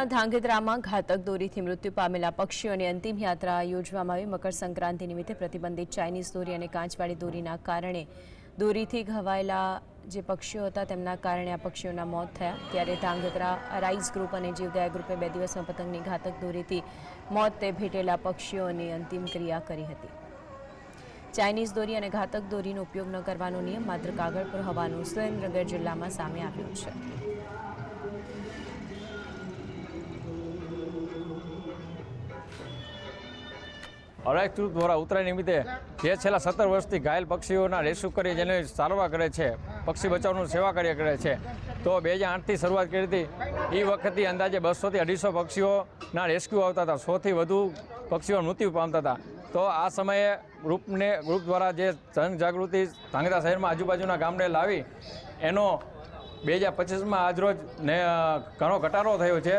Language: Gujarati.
સુરતના ધાંગધ્રામાં ઘાતક દોરીથી મૃત્યુ પામેલા પક્ષીઓની અંતિમ યાત્રા યોજવામાં આવી। મકર સંક્રાંતિ નિમિત્તે પ્રતિબંધિત ચાઇનીઝ દોરી અને કાચવાળી દોરીના કારણે દોરીથી ઘવાયેલા જે પક્ષીઓ હતા તેમના કારણે આ પક્ષીઓના મોત થયા। ત્યારે ધાંગધ્રા રાઇઝ ગ્રુપ અને જીવદયા ગ્રુપે 2 દિવસમાં પતંગની ઘાતક દોરીથી મોતને ભેટેલા પક્ષીઓની અંતિમ ક્રિયા કરી હતી। ચાઇનીઝ દોરી અને ઘાતક દોરીનો ઉપયોગ ન કરવાનો નિયમ માત્ર કાગળ પર હોવાનું સુરેન્દ્રનગર જિલ્લામાં સામે આવ્યું છે। રાઇઝ ગ્રુપ દ્વારા ઉત્તરાયણ નિમિત્તે જે છેલ્લા 17 વર્ષથી ઘાયલ પક્ષીઓના રેસ્ક્યુ કરી જેને સારવાર કરે છે, પક્ષી બચાવનું સેવા કાર્ય કરે છે, તો 2008થી શરૂઆત કરી હતી। એ વખતથી અંદાજે 200થી 250 પક્ષીઓના રેસ્ક્યુ આવતા હતા, 100થી વધુ પક્ષીઓ મૃત્યુ પામતા હતા। તો આ સમયે ગ્રુપ દ્વારા જે જનજાગૃતિ ધાંગધ્રા શહેરમાં આજુબાજુના ગામને લાવી એનો 2025માં આજરોજ ઘણો ઘટાડો થયો છે।